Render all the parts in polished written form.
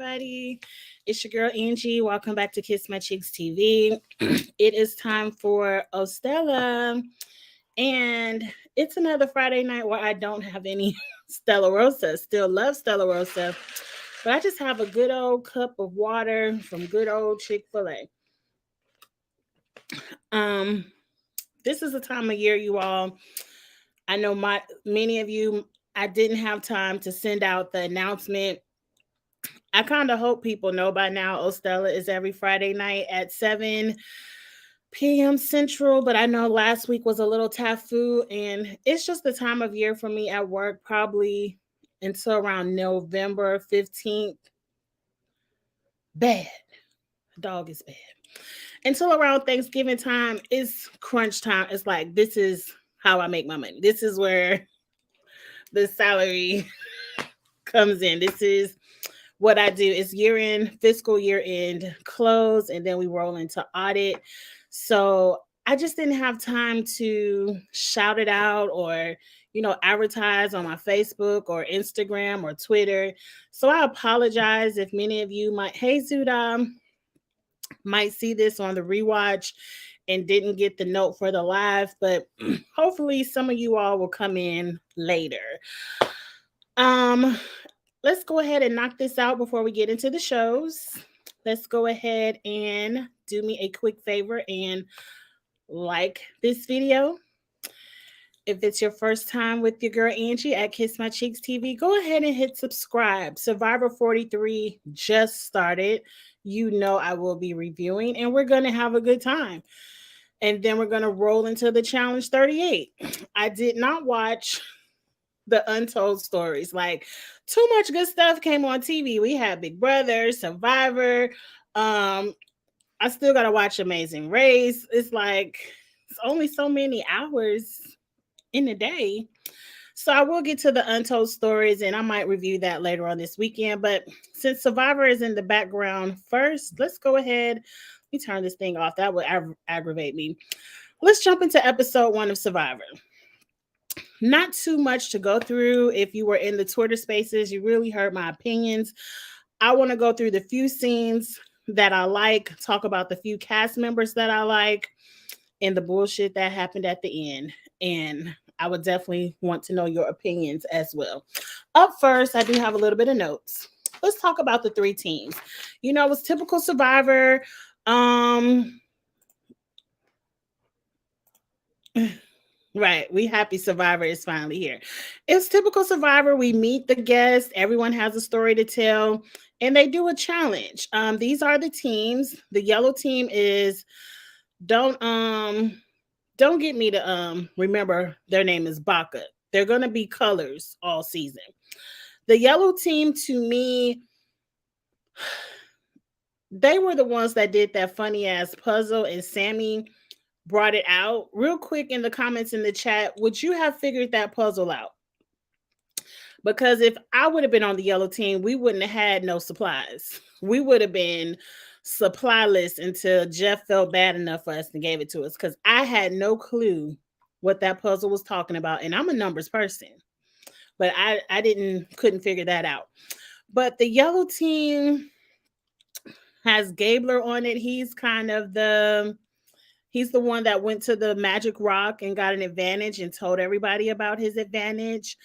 everybody. It's your girl Angie. Welcome back to Kiss My Cheeks TV. It is time for Stella, and it's another Friday night where I don't have any Stella Rosa. Still love Stella Rosa, but I just have a good old cup of water from good old Chick-fil-A. Um, this is the time of year, you all. I know many of you. I didn't have time to send out the announcement. I kind of hope people know by now Ostella is every Friday night at 7 p.m. Central, but I know last week was a little tafu, and it's just the time of year for me at work, probably until around November 15th. Bad. Dog is bad. Until around Thanksgiving time, it's crunch time. It's like, this is how I make my money. This is where the salary comes in. This is what I do. Is year end, fiscal year end close, and then we roll into audit. So I just didn't have time to shout it out or, advertise on my Facebook or Instagram or Twitter. So I apologize if many of you hey Zuda, might see this on the rewatch and didn't get the note for the live, but hopefully some of you all will come in later. Um, let's go ahead and knock this out before we get into the shows. Let's go ahead and do me a quick favor and like this video. If it's your first time with your girl Angie at Kiss My Cheeks TV, go ahead and hit subscribe. Survivor 43 just started. You know I will be reviewing, and we're going to have a good time. And then we're going to roll into the Challenge 38. I did not watch the untold stories. Like, too much good stuff came on TV. We had Big Brother, Survivor. I still gotta watch Amazing Race. It's like it's only so many hours in a day. So I will get to the untold stories, and I might review that later on this weekend. But since Survivor is in the background first, let's go ahead. Let me turn this thing off. That would aggravate me. Let's jump into episode 1 of Survivor. Not too much to go through. If you were in the Twitter spaces, you really heard my opinions. I want to go through the few scenes that I like, talk about the few cast members that I like, and the bullshit that happened at the end. And I would definitely want to know your opinions as well. Up first, I do have a little bit of notes. Let's talk about the 3 teams. It was typical Survivor. Right. We happy Survivor is finally here. It's typical Survivor. We meet the guests. Everyone has a story to tell, and they do a challenge. These are the teams. The yellow team is don't get me to remember their name is Baka. They're gonna be colors all season. The yellow team, to me, they were the ones that did that funny ass puzzle, and Sammy brought it out. Real quick in the comments in the chat, would you have figured that puzzle out? Because if I would have been on the yellow team, we wouldn't have had no supplies. We would have been supplyless until Jeff felt bad enough for us and gave it to us, because I had no clue what that puzzle was talking about. And I'm a numbers person, but I couldn't figure that out. But the yellow team has Gabler on it. He's kind of he's the one that went to the Magic Rock and got an advantage and told everybody about his advantage.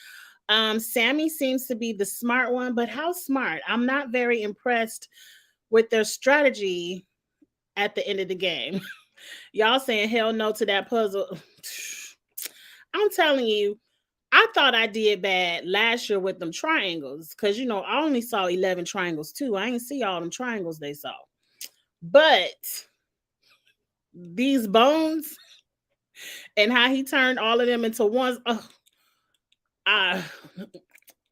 Sammy seems to be the smart one, but how smart? I'm not very impressed with their strategy at the end of the game. Y'all saying hell no to that puzzle. I'm telling you, I thought I did bad last year with them triangles, because I only saw 11 triangles too. I didn't see all them triangles they saw. But these bones and how he turned all of them into ones,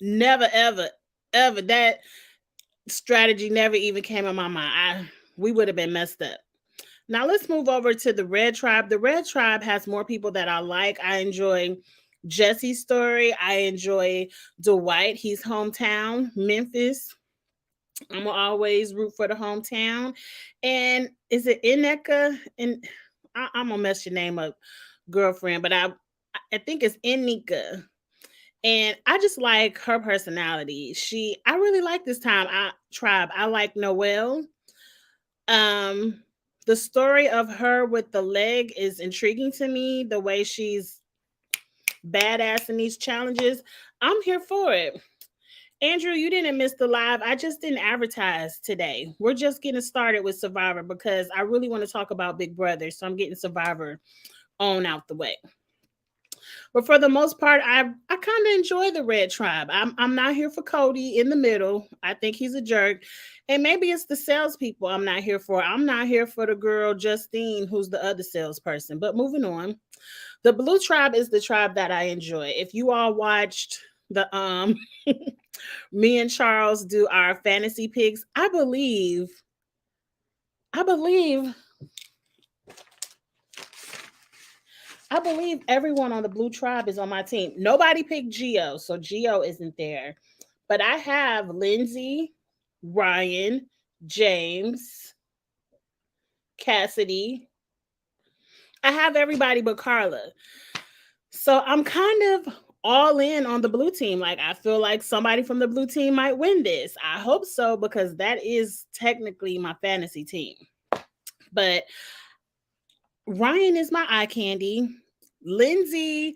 never ever that strategy never even came in my mind. We would have been messed up. Now let's move over to the Red Tribe. The Red Tribe has more people that I like. I enjoy Jesse's story. I enjoy Dwight. He's hometown, Memphis. I'm gonna always root for the hometown. And is it Ineka? And I'm gonna mess your name up, girlfriend, but I think it's Inika. And I just like her personality. I really like this tribe. I like Noelle. Um, the story of her with the leg is intriguing to me. The way she's badass in these challenges, I'm here for it. Andrew, you didn't miss the live. I just didn't advertise today. We're just getting started with Survivor because I really want to talk about Big Brother. So I'm getting Survivor on out the way. But for the most part, I kind of enjoy the Red Tribe. I'm not here for Cody in the middle. I think he's a jerk. And maybe it's the salespeople I'm not here for. I'm not here for the girl Justine, who's the other salesperson. But moving on. The Blue Tribe is the tribe that I enjoy. If you all watched the me and Charles do our fantasy picks, I believe I believe everyone on the Blue Tribe is on my team. Nobody picked Geo, so Geo isn't there. But I have Lindsay, Ryan, James, Cassidy. I have everybody but Carla. So I'm kind of all in on the blue team. Like, I feel like somebody from the blue team might win this. I hope so, because that is technically my fantasy team. But Ryan is my eye candy. Lindsay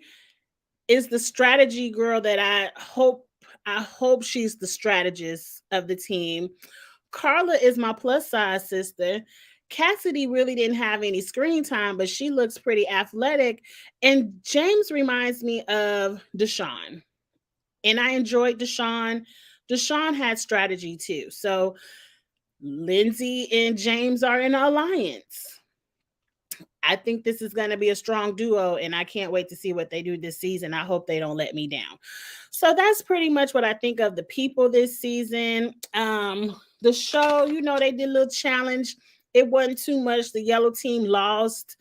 is the strategy girl that I hope she's the strategist of the team. Carla is my plus size sister. Cassidy really didn't have any screen time, but she looks pretty athletic. And James reminds me of Deshaun. And I enjoyed Deshaun. Deshaun had strategy too. So Lindsay and James are in an alliance. I think this is going to be a strong duo, and I can't wait to see what they do this season. I hope they don't let me down. So that's pretty much what I think of the people this season. The show, they did a little challenge. It wasn't too much. The yellow team lost.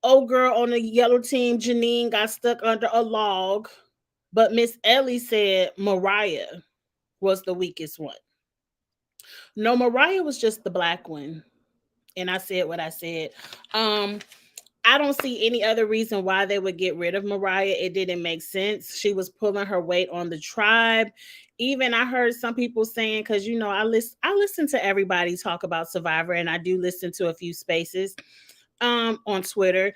Old girl on the yellow team, Janine, got stuck under a log. But Miss Ellie said Mariah was the weakest one. No, Mariah was just the black one. And I said what I said. I don't see any other reason why they would get rid of Mariah. It didn't make sense. She was pulling her weight on the tribe. Even I heard some people saying, because I listen to everybody talk about Survivor, and I do listen to a few spaces on Twitter.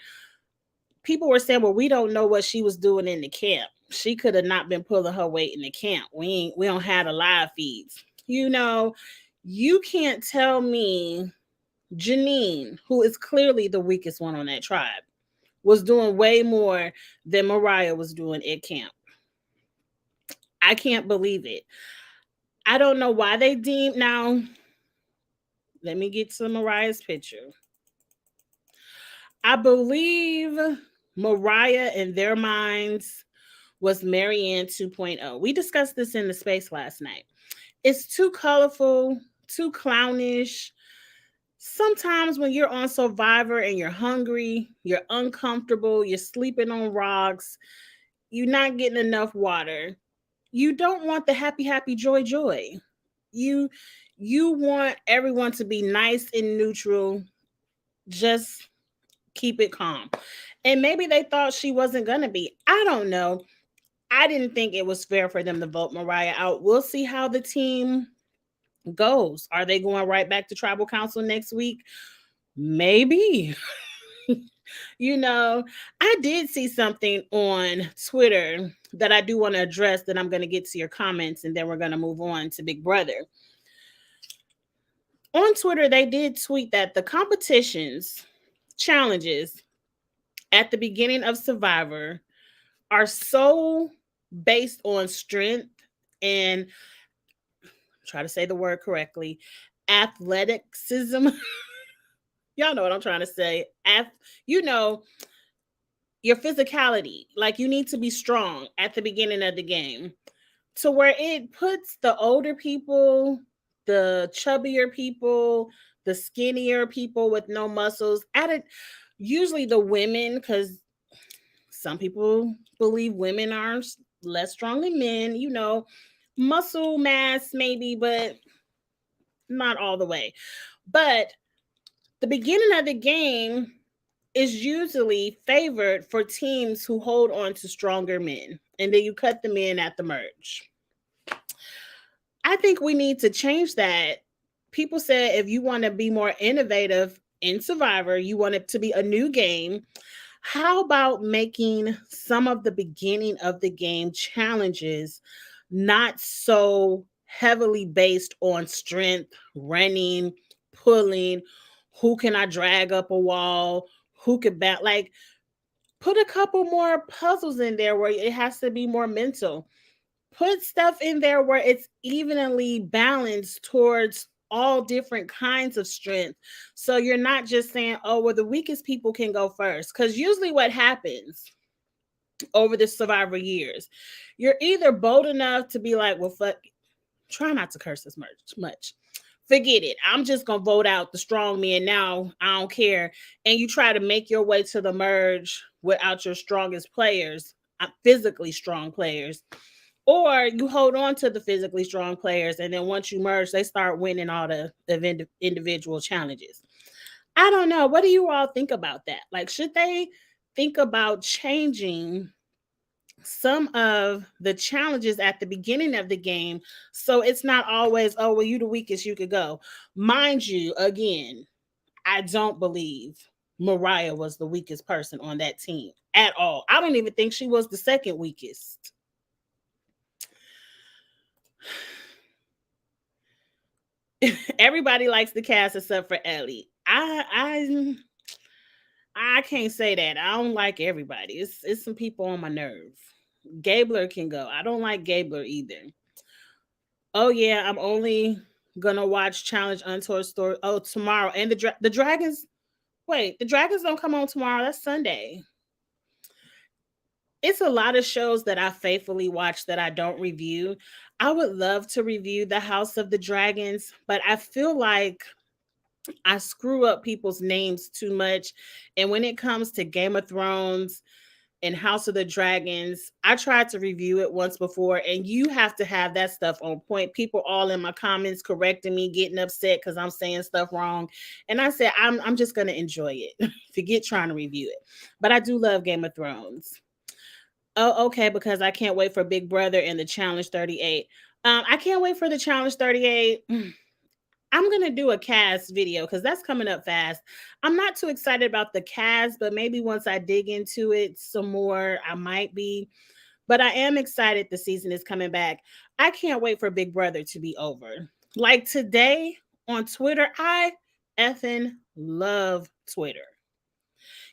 People were saying, well, we don't know what she was doing in the camp. She could have not been pulling her weight in the camp. We don't have the live feeds. You can't tell me Janine, who is clearly the weakest one on that tribe, was doing way more than Mariah was doing at camp. I can't believe it. I don't know why they deemed. Now, let me get to Mariah's picture. I believe Mariah, in their minds, was Marianne 2.0. We discussed this in the space last night. It's too colorful, too clownish. Sometimes when you're on Survivor and you're hungry, you're uncomfortable, you're sleeping on rocks, you're not getting enough water, you don't want the happy, happy, joy, joy. You want everyone to be nice and neutral. Just keep it calm. And maybe they thought she wasn't gonna be. I don't know. I didn't think it was fair for them to vote Mariah out. We'll see how the team goes. Are they going right back to tribal council next week? Maybe. I did see something on Twitter that I do want to address, that I'm going to get to your comments, and then we're going to move on to Big Brother. On Twitter, they did tweet that the competitions, challenges at the beginning of Survivor are so based on strength and, try to say the word correctly, athleticism. Y'all know what I'm trying to say. Your physicality. Like, you need to be strong at the beginning of the game, to where it puts the older people, the chubbier people, the skinnier people with no muscles at it. Usually the women, because some people believe women are less strong than men, muscle mass maybe, but not all the way. But the beginning of the game, is usually favored for teams who hold on to stronger men, and then you cut the men at the merge. I think we need to change that. People said if you want to be more innovative in Survivor, you want it to be a new game. How about making some of the beginning of the game challenges not so heavily based on strength, running, pulling, who can I drag up a wall, who could bat, like put a couple more puzzles in there where it has to be more mental. Put stuff in there where it's evenly balanced towards all different kinds of strength. So you're not just saying, oh, well, the weakest people can go first. Because usually what happens over the Survivor years, you're either bold enough to be like, well, fuck, try not to curse as much. Forget it. I'm just going to vote out the strong men now. I don't care. And you try to make your way to the merge without your strongest players, physically strong players. Or you hold on to the physically strong players, and then once you merge, they start winning all the individual challenges. I don't know. What do you all think about that? Like, should they think about changing some of the challenges at the beginning of the game so it's not always, oh, well, you the weakest, you could go. Mind you, again, I don't believe Mariah was the weakest person on that team at all. I don't even think she was the second weakest. Everybody likes the cast except for Ellie. I can't say that. I don't like everybody. It's some people on my nerve. Gabler can go. I don't like Gabler either. Oh yeah, I'm only gonna watch Challenge Untold Story. Oh, tomorrow, and the Dragons. Wait, the Dragons don't come on tomorrow. That's Sunday. It's a lot of shows that I faithfully watch that I don't review. I would love to review The House of the Dragons, but I feel like I screw up people's names too much. And when it comes to Game of Thrones and House of the Dragons, I tried to review it once before, and you have to have that stuff on point. People all in my comments correcting me, getting upset because I'm saying stuff wrong. And I said, I'm just going to enjoy it. Forget trying to review it. But I do love Game of Thrones. Oh, okay, because I can't wait for Big Brother and the Challenge 38. I can't wait for the Challenge 38. I'm going to do a cast video because that's coming up fast. I'm not too excited about the cast, but maybe once I dig into it some more, I might be. But I am excited the season is coming back. I can't wait for Big Brother to be over. Like today on Twitter, I effing love Twitter.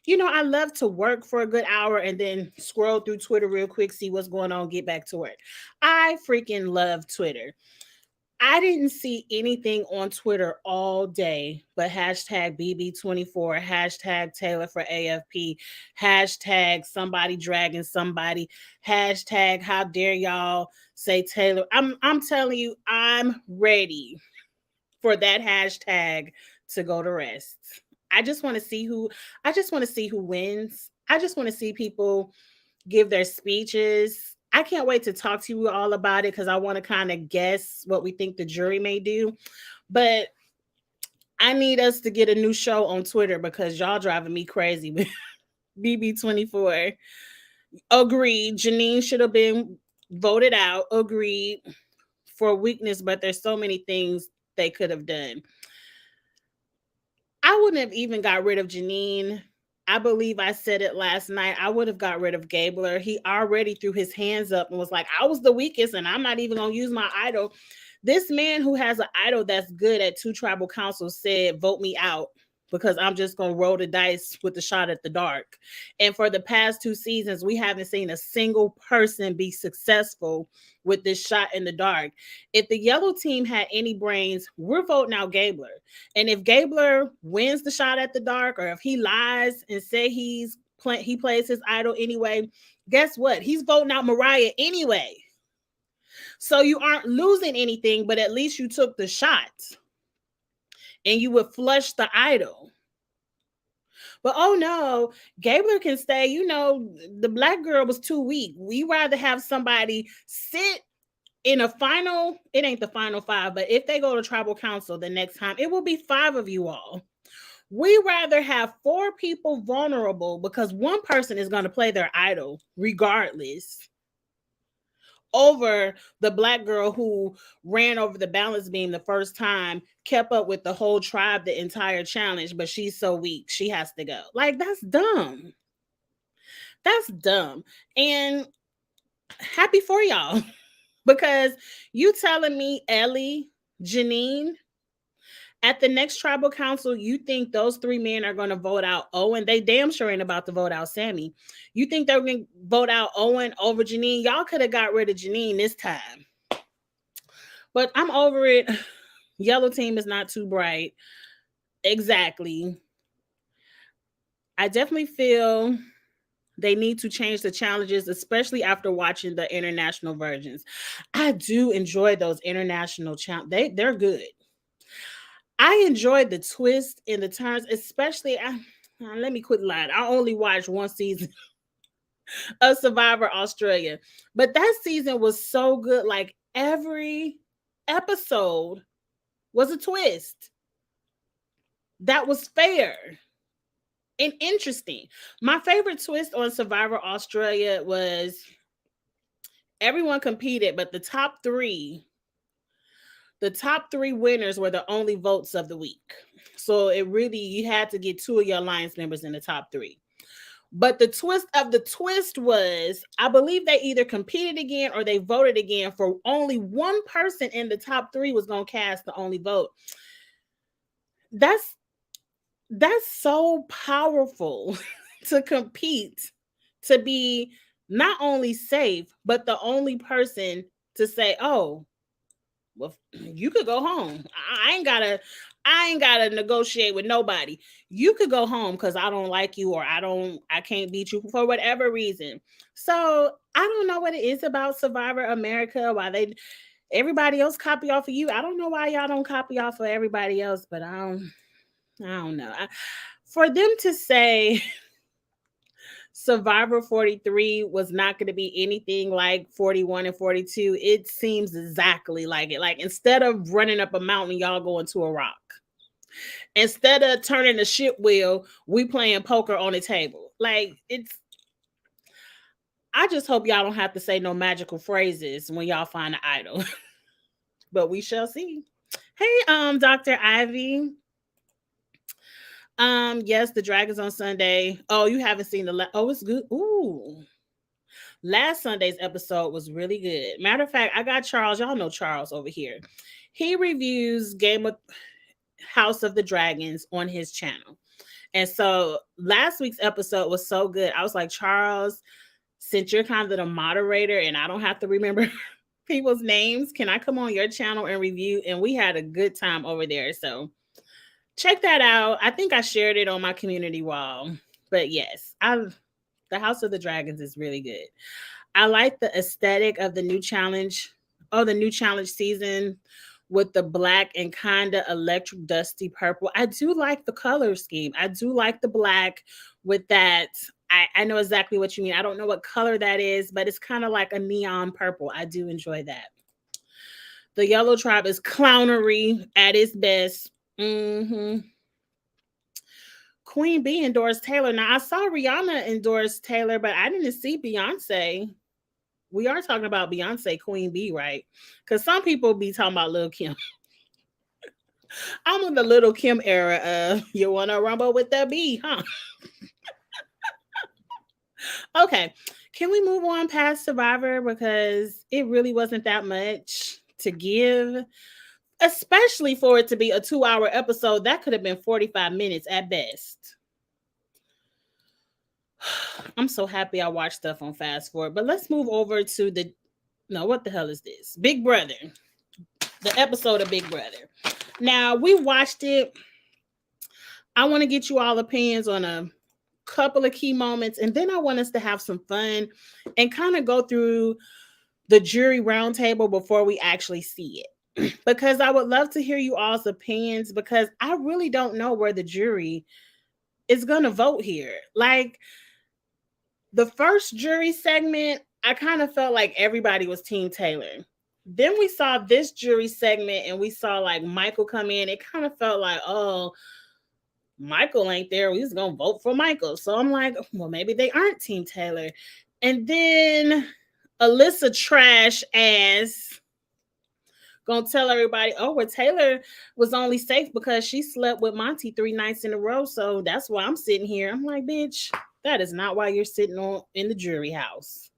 You know, I love to work for a good hour and then scroll through Twitter real quick, see what's going on, get back to work. I freaking love Twitter. I didn't see anything on Twitter all day but hashtag BB24, hashtag Taylor for AFP, hashtag somebody dragging somebody, hashtag how dare y'all say Taylor. I'm telling you, I'm ready for that hashtag to go to rest. I just want to see who wins. I just want to see people give their speeches. I can't wait to talk to you all about it because I want to kind of guess what we think the jury may do. But I need us to get a new show on Twitter because y'all driving me crazy. BB24. Agreed. Janine should have been voted out. Agreed. For weakness, but there's so many things they could have done. I wouldn't have even got rid of Janine. I believe I said it last night. I would have got rid of Gabler. He already threw his hands up and was like, I was the weakest and I'm not even going to use my idol. This man who has an idol that's good at 2 tribal councils said, vote me out because I'm just going to roll the dice with the shot at the dark. And for the past 2 seasons, we haven't seen a single person be successful with this shot in the dark. If the yellow team had any brains, we're voting out Gabler. And if Gabler wins the shot at the dark, or if he lies and say he plays his idol anyway, guess what? He's voting out Mariah anyway. So you aren't losing anything, but at least you took the shot and you would flush the idol. But oh no, Gabler can stay. You know, the black girl was too weak. We rather have somebody sit in a final, it ain't the final 5, but if they go to tribal council the next time, it will be 5 of you all. We rather have 4 people vulnerable because one person is going to play their idol regardless over the black girl who ran over the balance beam the first time, kept up with the whole tribe the entire challenge, but she's so weak, she has to go. Like, that's dumb. That's dumb. And happy for y'all because you telling me Ellie, Janine, at the next tribal council, you think those 3 men are going to vote out Owen? They damn sure ain't about to vote out Sammy. You think they're going to vote out Owen over Janine? Y'all could have got rid of Janine this time. But I'm over it. Yellow team is not too bright. Exactly. I definitely feel they need to change the challenges, especially after watching the international versions. I do enjoy those international challenges. They're good. I enjoyed the twist and the turns, especially. Let me quit lying. I only watched one season of Survivor Australia, but that season was so good. Like every episode was a twist that was fair and interesting. My favorite twist on Survivor Australia was everyone competed, but the top three winners were the only votes of the week. So it really, you had to get 2 of your alliance members in the top 3. But the twist of the twist was, I believe they either competed again or they voted again for only one person in the top 3 was going to cast the only vote. That's so powerful to compete, to be not only safe, but the only person to say, oh, well, you could go home. I ain't gotta negotiate with nobody. You could go home because I don't like you, or I can't beat you for whatever reason. So I don't know what it is about Survivor America, why everybody else copy off of you. I don't know why y'all don't copy off of everybody else, but I don't know. For them to say Survivor 43 was not going to be anything like 41 and 42, it seems exactly like it. Like, instead of running up a mountain, y'all going to a rock. Instead of turning the ship wheel, we playing poker on the table. Like, I just hope y'all don't have to say no magical phrases when y'all find an idol. But we shall see. Hey, Dr. Ivy. Yes, the Dragons on Sunday. Oh, you haven't seen it's good. Ooh. Last Sunday's episode was really good. Matter of fact, I got Charles. Y'all know Charles over here. He reviews Game of House of the Dragons on his channel. And so last week's episode was so good. I was like, Charles, since you're kind of the moderator and I don't have to remember people's names, can I come on your channel and review? And we had a good time over there. So check that out. I think I shared it on my community wall. But yes, the House of the Dragons is really good. I like the aesthetic of the new challenge. Oh, the new challenge season with the black and kind of electric dusty purple. I do like the color scheme. I do like the black with that. I know exactly what you mean. I don't know what color that is, but it's kind of like a neon purple. I do enjoy that. The yellow tribe is clownery at its best. Queen B endorsed Taylor. Now, I saw Rihanna endorse Taylor, but I didn't see Beyonce. We are talking about Beyonce, Queen B, right? Because some people be talking about Lil' Kim. I'm in the Little Kim era of you want to rumble with the B, huh? Okay. Can we move on past Survivor? Because it really wasn't that much to give, especially for it to be a 2-hour episode. That could have been 45 minutes at best. I'm so happy I watched stuff on fast forward. But let's move over to what the hell is this? Big Brother. The episode of Big Brother. Now, we watched it. I want to get you all opinions on a couple of key moments, and then I want us to have some fun and kind of go through the jury roundtable before we actually see it. Because I would love to hear you all's opinions, because I really don't know where the jury is going to vote here. Like, the first jury segment, I kind of felt like everybody was Team Taylor. Then we saw this jury segment and we saw like Michael come in. It kind of felt like, oh, Michael ain't there. We was gonna vote for Michael. So I'm like, well, maybe they aren't Team Taylor. And then Alyssa trash ass gonna tell everybody, oh, well, Taylor was only safe because she slept with Monty 3 nights in a row. So that's why I'm sitting here. I'm like, bitch, that is not why you're sitting on in the jury house.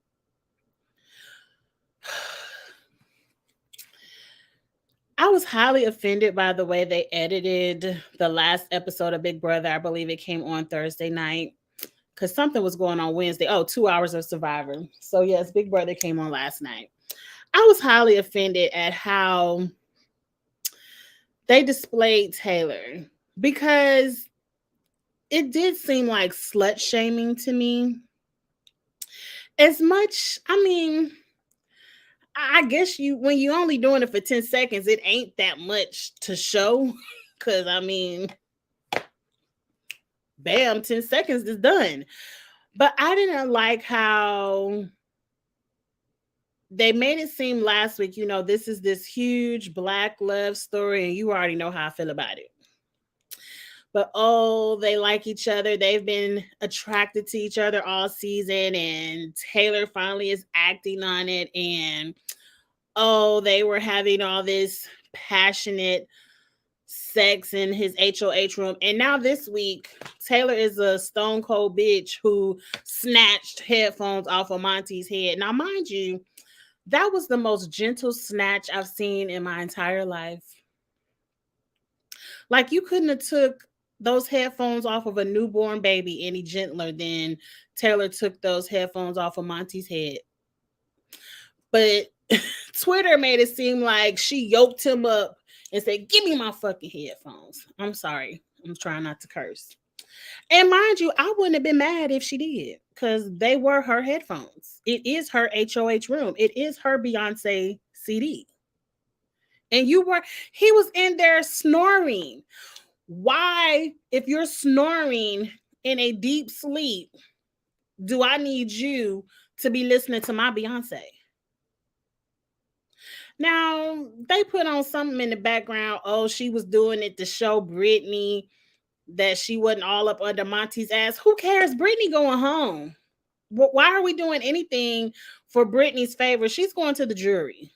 I was highly offended by the way they edited the last episode of Big Brother. I believe it came on Thursday night because something was going on Wednesday. Oh, 2 hours of Survivor. So, yes, Big Brother came on last night. I was highly offended at how they displayed Taylor because it did seem like slut shaming to me. As much, I mean, I guess when you only doing it for 10 seconds, it ain't that much to show. Cause I mean, bam, 10 seconds is done. But I didn't like how they made it seem last week, this is this huge Black love story, and you already know how I feel about it. But oh, they like each other. They've been attracted to each other all season, and Taylor finally is acting on it. And oh, they were having all this passionate sex in his HOH room. And now this week, Taylor is a stone cold bitch who snatched headphones off of Monty's head. Now, mind you, that was the most gentle snatch I've seen in my entire life. Like, you couldn't have took those headphones off of a newborn baby any gentler than Taylor took those headphones off of Monty's head. But Twitter made it seem like she yoked him up and said, give me my fucking headphones. I'm sorry. I'm trying not to curse. And mind you, I wouldn't have been mad if she did, because they were her headphones. It is her HOH room. It is her Beyonce CD. And he was in there snoring. Why, if you're snoring in a deep sleep, do I need you to be listening to my Beyonce? Now, they put on something in the background. Oh, she was doing it to show Brittany that she wasn't all up under Monty's ass. Who cares? Brittany going home. Why are we doing anything for Brittany's favor? She's going to the jury.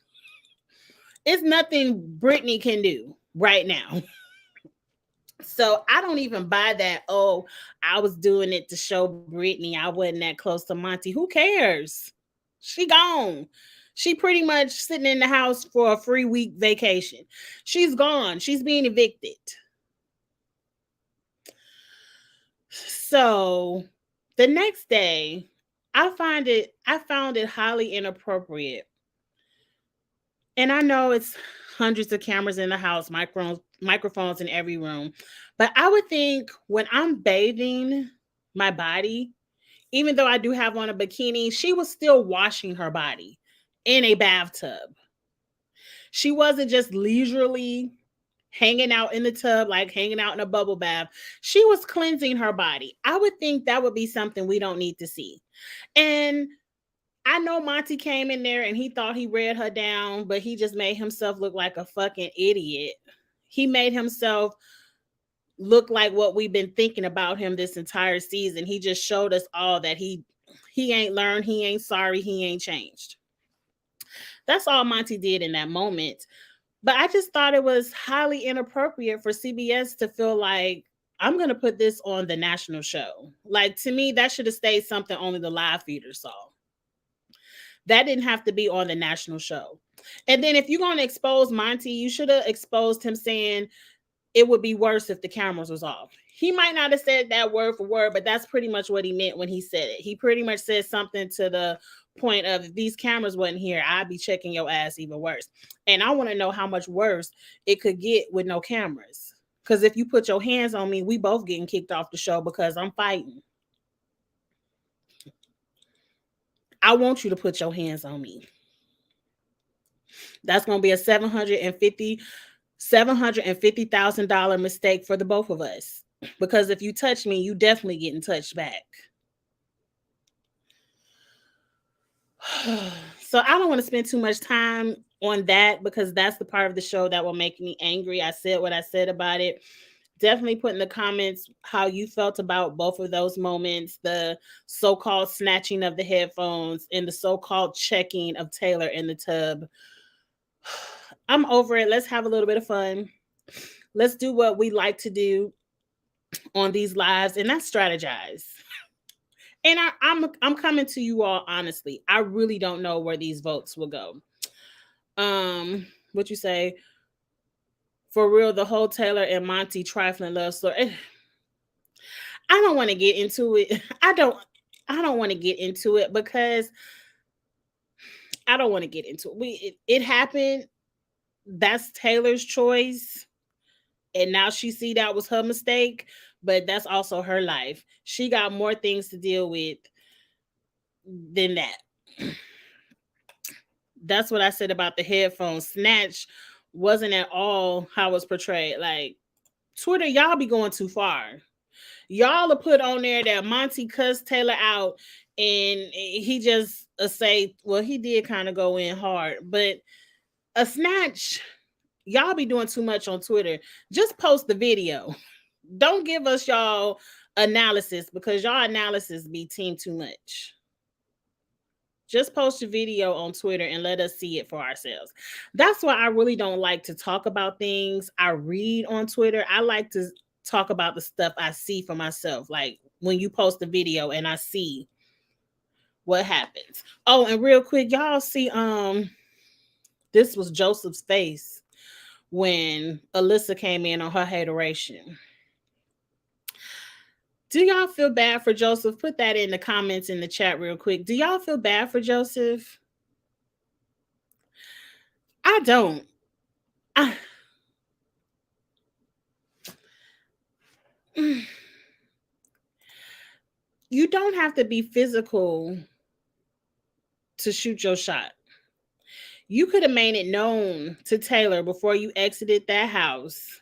It's nothing Brittany can do right now. So I don't even buy that. Oh, I was doing it to show Brittany I wasn't that close to Monty. Who cares? She gone. She pretty much sitting in the house for a free week vacation. She's gone. She's being evicted. So the next day, I found it highly inappropriate. And I know it's hundreds of cameras in the house, microphones in every room. But I would think when I'm bathing my body, even though I do have on a bikini, she was still washing her body in a bathtub. She wasn't just leisurely hanging out in the tub, like hanging out in a bubble bath. She was cleansing her body. I would think that would be something we don't need to see. And I know Monty came in there and he thought he read her down, but he just made himself look like a fucking idiot. He made himself look like what we've been thinking about him this entire season. He just showed us all that he ain't learned, he ain't sorry, he ain't changed. That's all Monty did in that moment. But I just thought it was highly inappropriate for CBS to feel like, I'm going to put this on the national show. Like, to me, that should have stayed something only the live feeders saw. That didn't have to be on the national show. And then if you're going to expose Monty, you should have exposed him saying it would be worse if the cameras was off. He might not have said that word for word, but that's pretty much what he meant when he said it. He pretty much said something to the point of, if these cameras wasn't here, I'd be checking your ass even worse. And I want to know how much worse it could get with no cameras. Because if you put your hands on me, we both getting kicked off the show because I'm fighting. I want you to put your hands on me. That's going to be a $750,000 mistake for the both of us. Because if you touch me, you definitely getting touched back. So I don't want to spend too much time on that because that's the part of the show that will make me angry. I said what I said about it. Definitely put in the comments how you felt about both of those moments, the so-called snatching of the headphones and the so-called checking of Taylor in the tub. I'm over it. Let's have a little bit of fun. Let's do what we like to do on these lives, and that's strategize. And I'm coming to you all honestly. I really don't know where these votes will go. What you say? For real, the whole Taylor and Monty trifling love story. I don't want to get into it. I don't want to get into it because I don't want to get into it. It happened. That's Taylor's choice. And now she see that was her mistake, but that's also her life. She got more things to deal with than that. That's what I said about the headphones. Snatch wasn't at all how it's portrayed. Like Twitter, y'all be going too far. Y'all will put on there that Monty cussed Taylor out and he just say, well, he did kind of go in hard, but a snatch, y'all be doing too much on Twitter. Just post the video. Don't give us y'all analysis because y'all analysis be team too much. Just post your video on Twitter and let us see it for ourselves. That's why I really don't like to talk about things I read on Twitter. I like to talk about the stuff I see for myself. Like when you post a video and I see what happens. Oh, and real quick, y'all see this was Joseph's face when Alyssa came in on her hateration. Do y'all feel bad for Joseph? Put that in the comments in the chat real quick. Do y'all feel bad for Joseph? I don't. You don't have to be physical to shoot your shot. You could have made it known to Taylor before you exited that house,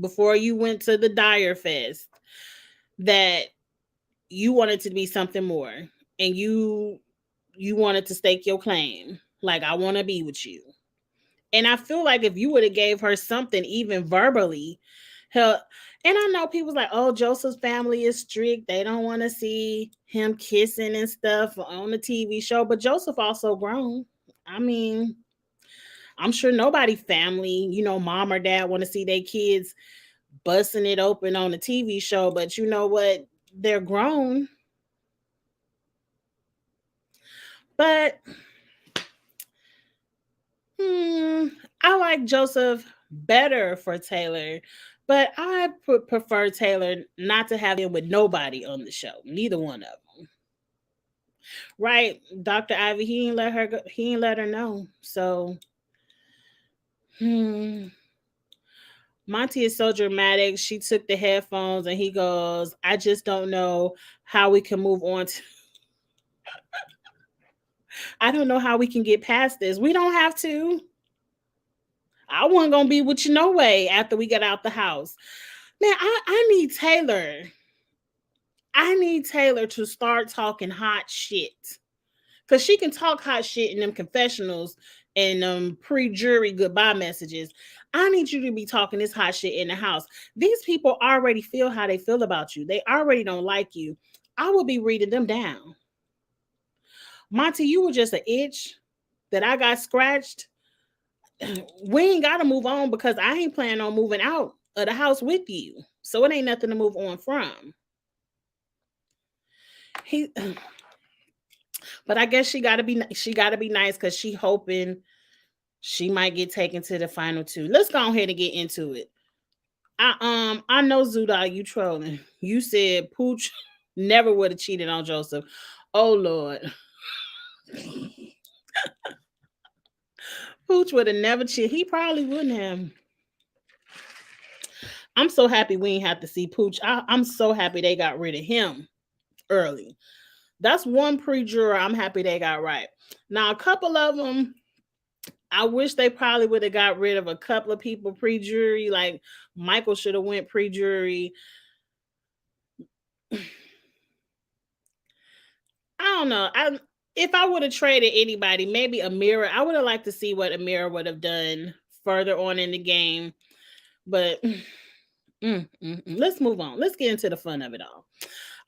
before you went to the Dyer Fest, that you wanted to be something more and you wanted to stake your claim. Like, I want to be with you. And I feel like if you would have gave her something even verbally, hell, and I know people's like, oh, Joseph's family is strict. They don't want to see him kissing and stuff on the TV show. But Joseph also grown. I mean, I'm sure nobody family, mom or dad want to see their kids busting it open on a TV show. But you know what? They're grown. But I like Joseph better for Taylor, but I prefer Taylor not to have him with nobody on the show. Neither one of them. Right, Dr. Ivy, he ain't let her go, he ain't let her know. So Monty is so dramatic. She took the headphones and he goes, I just don't know how we can move on to I don't know how we can get past this. We don't have to. I wasn't gonna be with you no way after we got out the house. Man, I need Taylor. I need Taylor to start talking hot shit. Because she can talk hot shit in them confessionals and pre-jury goodbye messages. I need you to be talking this hot shit in the house. These people already feel how they feel about you. They already don't like you. I will be reading them down. Monty, you were just an itch that I got scratched. We ain't got to move on because I ain't planning on moving out of the house with you. So it ain't nothing to move on from. But I guess she got to be nice because she hoping she might get taken to the final two. Let's go ahead and get into it. I know Zuda, you trolling. You said Pooch never would have cheated on Joseph. Oh Lord. Pooch would have never cheated. He probably wouldn't have. I'm so happy we ain't have to see Pooch. I'm so happy they got rid of him early. That's one pre-juror I'm happy they got right. Now, a couple of them, I wish they probably would have got rid of a couple of people pre-jury. Like Michael should have went pre-jury. I don't know. If I would have traded anybody, maybe Amira. I would have liked to see what Amira would have done further on in the game. But Let's move on. Let's get into the fun of it all.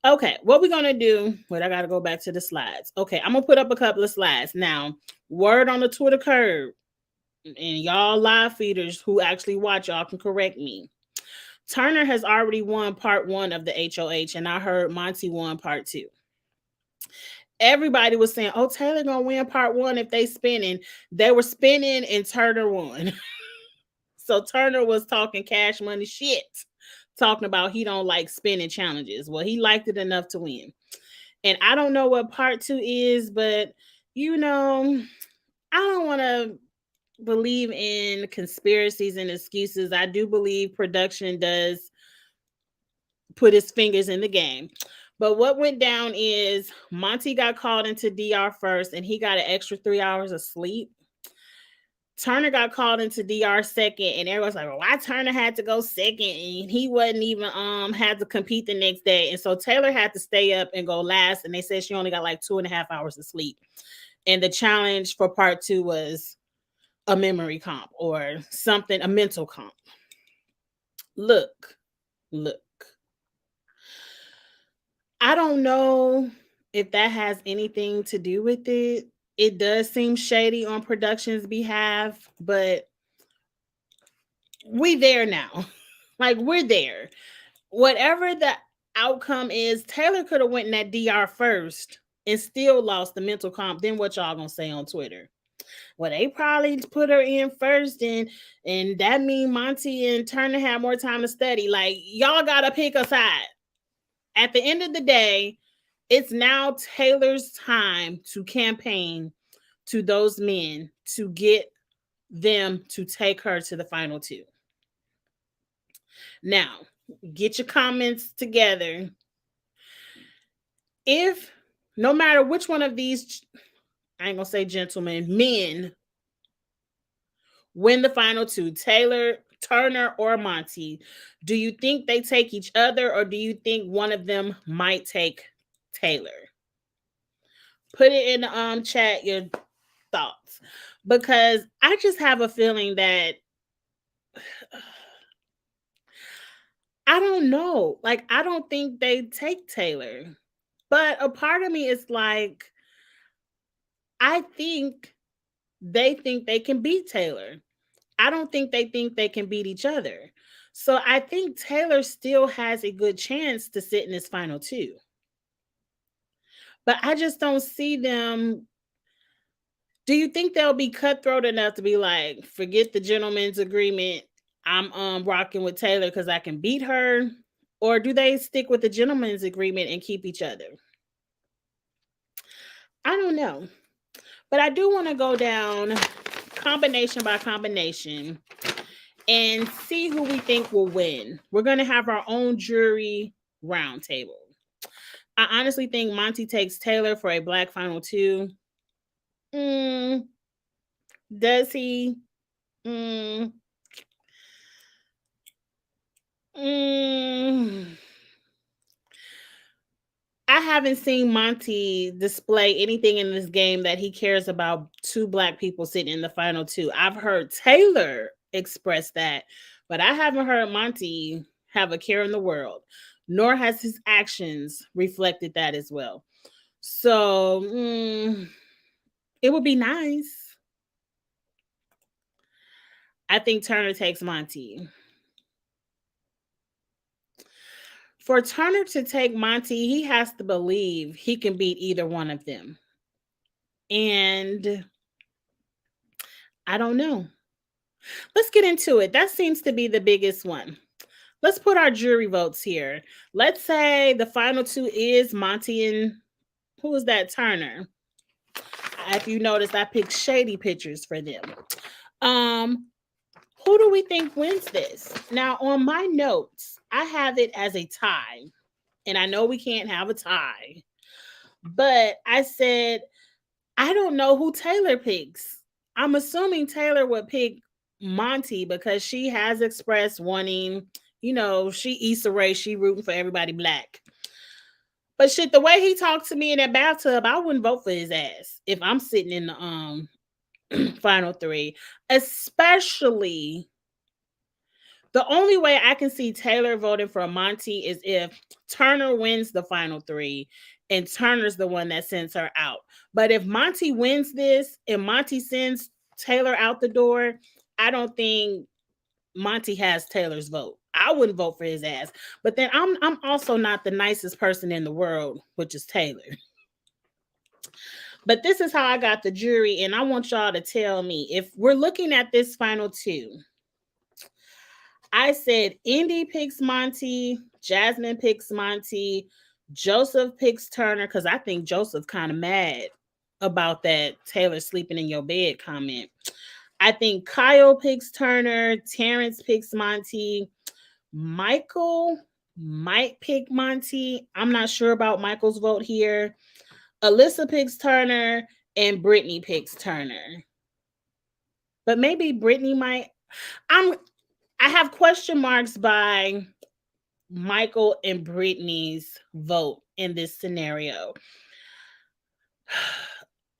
Okay, what we're gonna do? Wait, I gotta go back to the slides. Okay, I'm gonna put up a couple of slides now. Word on the Twitter curve, and y'all live feeders who actually watch, y'all can correct me. Turner has already won part 1 of the HOH, and I heard Monty won part 2. Everybody was saying, "Oh, Taylor gonna win part 1 if they spinning." They were spinning, and Turner won. So Turner was talking cash money shit, talking about he don't like spinning challenges. Well, he liked it enough to win. And I don't know what part 2 is, but I don't want to believe in conspiracies and excuses. I do believe production does put his fingers in the game. But what went down is Monty got called into DR first, and he got an extra 3 hours of sleep. Turner got called into DR second, and everyone's like, well, why Turner had to go second, and he wasn't even had to compete the next day. And so Taylor had to stay up and go last, and they said she only got like 2.5 hours of sleep. And the challenge for part 2 was a memory comp or something, a mental comp. Look. I don't know if that has anything to do with it. It does seem shady on production's behalf, but we there now. Like, we're there. Whatever the outcome is, Taylor could have went in that DR first and still lost the mental comp. Then what y'all gonna say on Twitter? Well, they probably put her in first, and that mean Monty and Turner had more time to study. Like, y'all gotta pick a side. At the end of the day, it's now Taylor's time to campaign to those men to get them to take her to the final 2. Now, get your comments together. If no matter which one of these, I ain't gonna say gentlemen, men win the final 2, Taylor, Turner, or Monty, do you think they take each other, or do you think one of them might take Taylor? Put it in the chat, your thoughts, because I just have a feeling that I don't know. Like, I don't think they take Taylor, but a part of me is like, I think they can beat Taylor. I don't think they can beat each other. So I think Taylor still has a good chance to sit in this final 2. But I just don't see them. Do you think they'll be cutthroat enough to be like, forget the gentleman's agreement, I'm rocking with Taylor because I can beat her? Or do they stick with the gentleman's agreement and keep each other? I don't know. But I do want to go down combination by combination and see who we think will win. We're going to have our own jury roundtable. I honestly think Monty takes Taylor for a black final 2. Does he? I haven't seen Monty display anything in this game that he cares about 2 black people sitting in the final 2. I've heard Taylor express that, but I haven't heard Monty have a care in the world, nor has his actions reflected that as well. So it would be nice. I think Turner takes Monty. For Turner to take Monty, he has to believe he can beat either one of them. And I don't know. Let's get into it. That seems to be the biggest one. Let's put our jury votes here. Let's say the final 2 is Monty and who is that? Turner. If you notice, I picked shady pictures for them. Who do we think wins this? Now, on my notes, I have it as a tie. And I know we can't have a tie. But I said, I don't know who Taylor picks. I'm assuming Taylor would pick Monty because she has expressed wanting, she Issa Rae, she rooting for everybody black. But shit, the way he talked to me in that bathtub, I wouldn't vote for his ass if I'm sitting in the final 3, especially The only way I can see Taylor voting for Monty is if Turner wins the final three and Turner's the one that sends her out. But if Monty wins this and Monty sends Taylor out the door, I don't think Monty has Taylor's vote. I wouldn't vote for his ass. But then I'm also not the nicest person in the world, which is Taylor. But this is how I got the jury, and I want y'all to tell me if we're looking at this final two. I said Indy picks Monty, Jasmine picks Monty, Joseph picks Turner, because I think Joseph's kind of mad about that Taylor sleeping in your bed comment. I think Kyle picks Turner, Terrence picks Monty, Michael might pick Monty. I'm not sure about Michael's vote here. Alyssa picks Turner, and Brittany picks Turner. But maybe Brittany might. I have question marks by Michael and Brittany's vote in this scenario.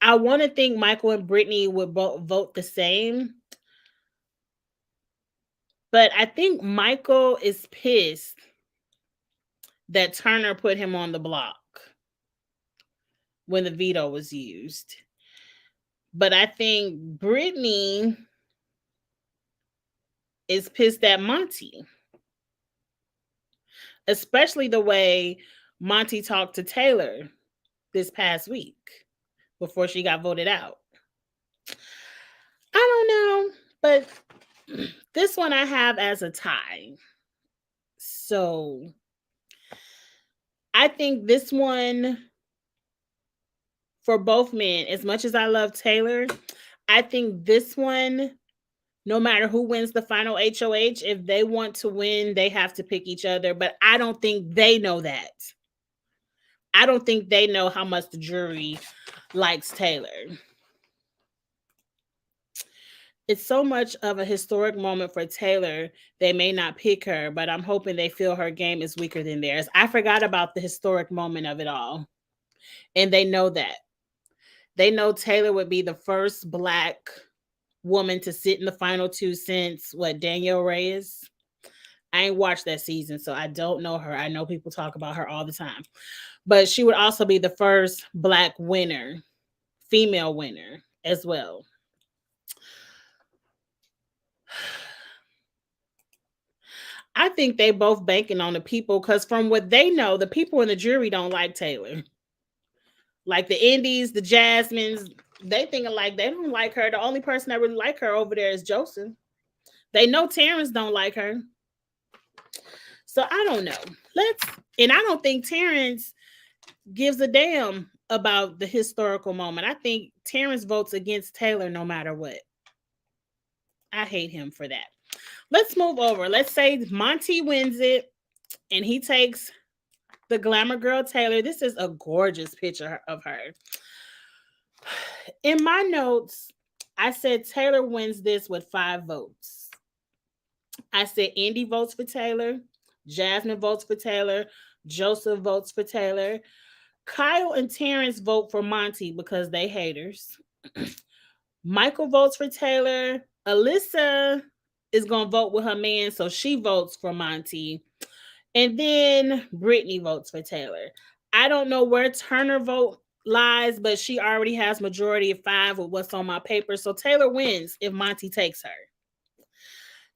I want to think Michael and Brittany would both vote the same. But I think Michael is pissed that Turner put him on the block when the veto was used. But I think Brittany is pissed at Monty. Especially the way Monty talked to Taylor this past week before she got voted out. I don't know, but this one I have as a tie. So I think this one for both men, as much as I love Taylor, I think this one, no matter who wins the final HOH, if they want to win, they have to pick each other. But I don't think they know that. I don't think they know how much the jury likes Taylor. It's so much of a historic moment for Taylor, they may not pick her, but I'm hoping they feel her game is weaker than theirs. I forgot about the historic moment of it all. And they know that. They know Taylor would be the first Black woman to sit in the final two since, Danielle Reyes? I ain't watched that season, so I don't know her. I know people talk about her all the time. But she would also be the first Black winner, female winner as well. I think they both banking on the people, because from what they know, the people in the jury don't like Taylor. Like the Indies, the Jasmines, they thinking like they don't like her. The only person that really like her over there is Joseph. They know Terrence don't like her. So I don't know. And I don't think Terrence gives a damn about the historical moment. I think Terrence votes against Taylor no matter what. I hate him for that. Let's move over. Let's say Monty wins it and he takes the glamour girl Taylor. This is a gorgeous picture of her. In my notes, I said Taylor wins this with 5 votes. I said Indy votes for Taylor, Jasmine votes for Taylor, Joseph votes for Taylor, Kyle and Terrence vote for Monty because they haters. Michael votes for Taylor. Alyssa is going to vote with her man, so she votes for Monty. And then Brittany votes for Taylor. I don't know where Turner vote lies, but she already has majority of 5 with what's on my paper. So Taylor wins if Monty takes her.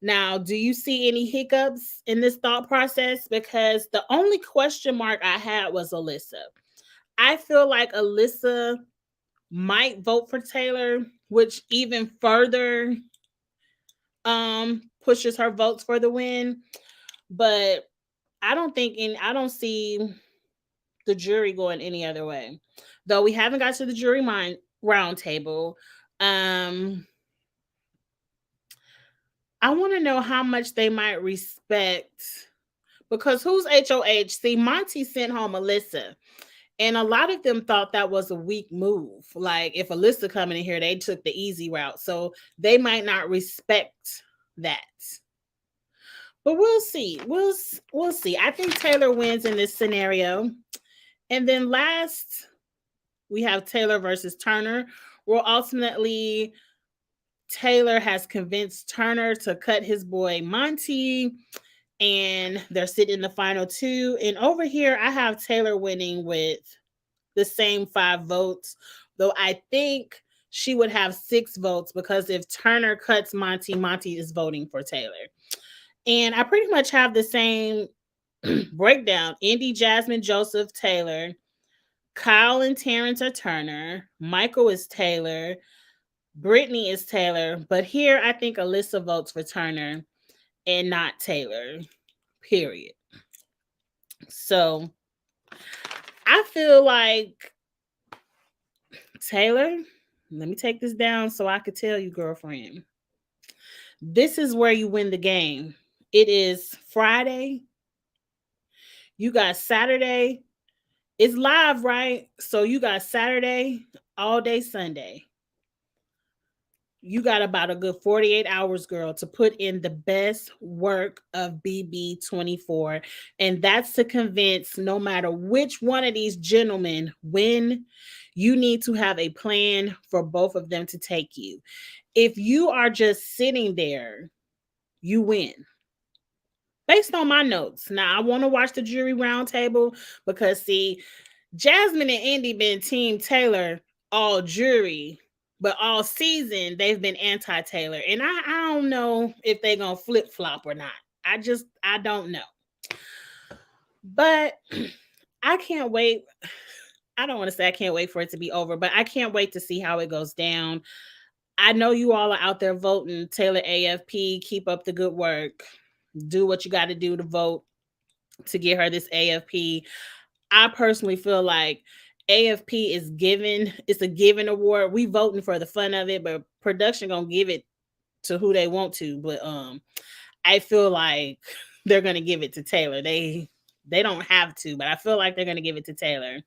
Now, do you see any hiccups in this thought process? Because the only question mark I had was Alyssa. I feel like Alyssa might vote for Taylor, which even further pushes her votes for the win. But I don't see the jury going any other way. Though we haven't got to the jury roundtable. I want to know how much they might respect, because who's HOH? See, Monty sent home Alyssa, and a lot of them thought that was a weak move. Like, if Alyssa coming in here, they took the easy route. So they might not respect that. But we'll see. We'll see. I think Taylor wins in this scenario. And then last, we have Taylor versus Turner. Well, ultimately, Taylor has convinced Turner to cut his boy Monty, and they're sitting in the final two. And over here, I have Taylor winning with the same 5 votes, though I think she would have 6 votes because if Turner cuts Monty, Monty is voting for Taylor. And I pretty much have the same breakdown. Indy, Jasmine, Joseph, Taylor. Kyle and Terrence are Turner. Michael is Taylor. Brittany is Taylor. But here I think Alyssa votes for Turner and not Taylor. Period. So I feel like Taylor, let me take this down so I could tell you, girlfriend. This is where you win the game. It is Friday. You got Saturday. It's live, right? So you got Saturday, all day Sunday. You got about a good 48 hours, girl, to put in the best work of BB24. And that's to convince no matter which one of these gentlemen win, you need to have a plan for both of them to take you. If you are just sitting there, you win. Based on my notes. Now, I want to watch the jury roundtable because, see, Jasmine and Indy been Team Taylor all jury, but all season they've been anti-Taylor. And I don't know if they're going to flip-flop or not. I don't know. But I can't wait. I don't want to say I can't wait for it to be over, but I can't wait to see how it goes down. I know you all are out there voting Taylor AFP. Keep up the good work. Do what you got to do to vote to get her this AFP. I personally feel like AFP is given. It's a given award. We voting for the fun of it, but production gonna give it to who they want to. But I feel like they're gonna give it to Taylor. They don't have to, but I feel like they're gonna give it to Taylor.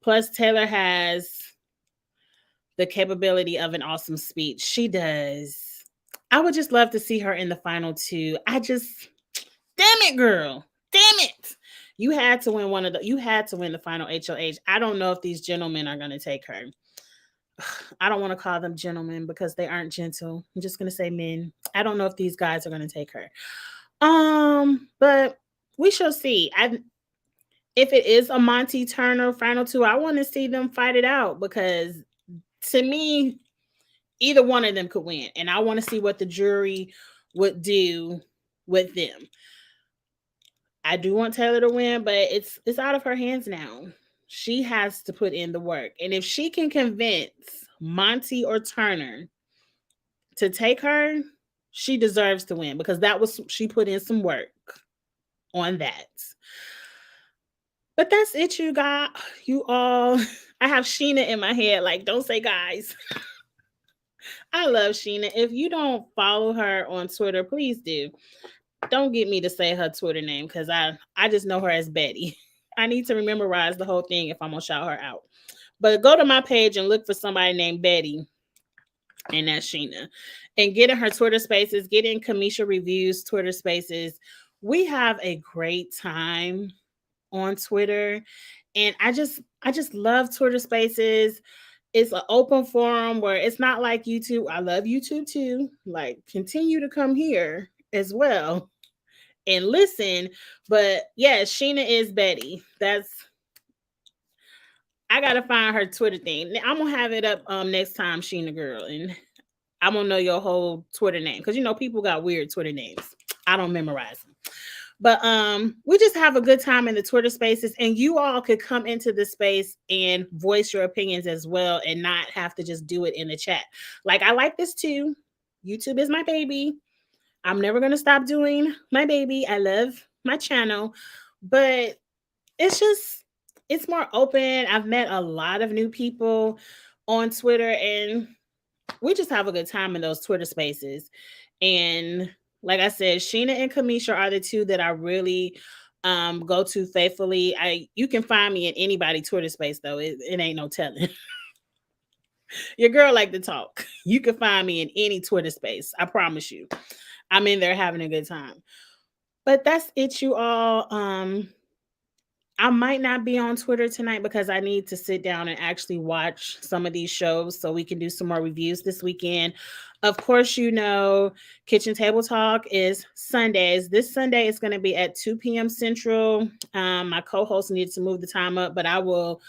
Plus, Taylor has the capability of an awesome speech. She does. I would just love to see her in the final two. Damn it, girl. Damn it. You had to win you had to win the final HOH. I don't know if these gentlemen are going to take her. I don't want to call them gentlemen because they aren't gentle. I'm just going to say men. I don't know if these guys are going to take her. But we shall see. If it is a Monty Turner final two, I want to see them fight it out because to me, either one of them could win. And I want to see what the jury would do with them. I do want Taylor to win, but it's out of her hands now. She has to put in the work. And if she can convince Monty or Turner to take her, she deserves to win because she put in some work on that. But that's it, you all. I have Sheena in my head, like, don't say guys. I love Sheena. If you don't follow her on Twitter, please do. Don't get me to say her Twitter name because I just know her as Betty. I need to memorize the whole thing if I'm going to shout her out. But go to my page and look for somebody named Betty, and that's Sheena. And get in her Twitter spaces, get in Kamisha Reviews Twitter spaces. We have a great time on Twitter. And I just love Twitter spaces. It's an open forum where it's not like YouTube. I love YouTube too. Like, continue to come here as well and listen. But yeah, Sheena is Betty. I gotta find her Twitter thing. I'm gonna have it up next time, Sheena girl, and I'm gonna know your whole Twitter name because people got weird Twitter names. I don't memorize them. But we just have a good time in the Twitter spaces, and you all could come into the space and voice your opinions as well and not have to just do it in the chat. Like, I like this too. YouTube is my baby. I'm never going to stop doing my baby. I love my channel, but it's more open. I've met a lot of new people on Twitter, and we just have a good time in those Twitter spaces. And like I said, Sheena and Kamisha are the two that I really go to faithfully. You can find me in anybody Twitter space though. It ain't no telling. Your girl like to talk. You can find me in any Twitter space. I promise you. I'm in there having a good time. But that's it, you all. I might not be on Twitter tonight because I need to sit down and actually watch some of these shows so we can do some more reviews this weekend. Of course, Kitchen Table Talk is Sundays. This Sunday is going to be at 2 p.m. Central. My co-host needs to move the time up, but I will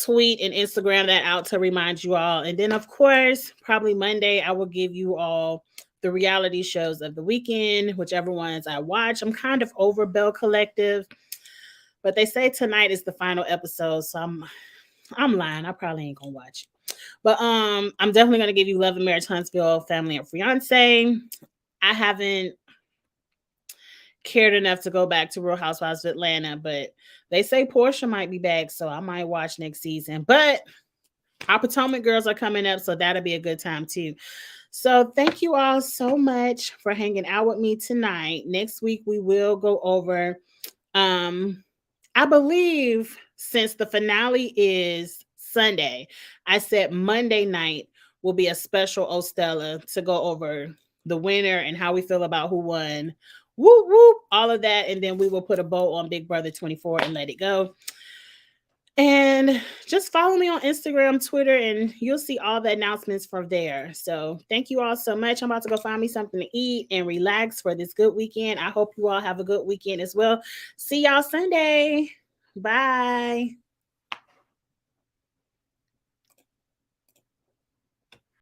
tweet and Instagram that out to remind you all. And then, of course, probably Monday, I will give you all the reality shows of the weekend, whichever ones I watch. I'm kind of over Bell Collective, but they say tonight is the final episode, so I'm lying. I probably ain't gonna watch it. But I'm definitely gonna give you Love and Marriage Huntsville, Family and Fiance. I haven't cared enough to go back to Real Housewives of Atlanta, but they say Portia might be back, so I might watch next season. But our Potomac girls are coming up, so that'll be a good time too. So thank you all so much for hanging out with me tonight. Next week we will go over I believe since the finale is Sunday, I said Monday night will be a special Stella to go over the winner and how we feel about who won. Whoop, whoop, all of that. And then we will put a bow on Big Brother 24 and let it go. And just follow me on Instagram, Twitter, and you'll see all the announcements from there. So thank you all so much. I'm about to go find me something to eat and relax for this good weekend. I hope you all have a good weekend as well. See y'all Sunday. Bye.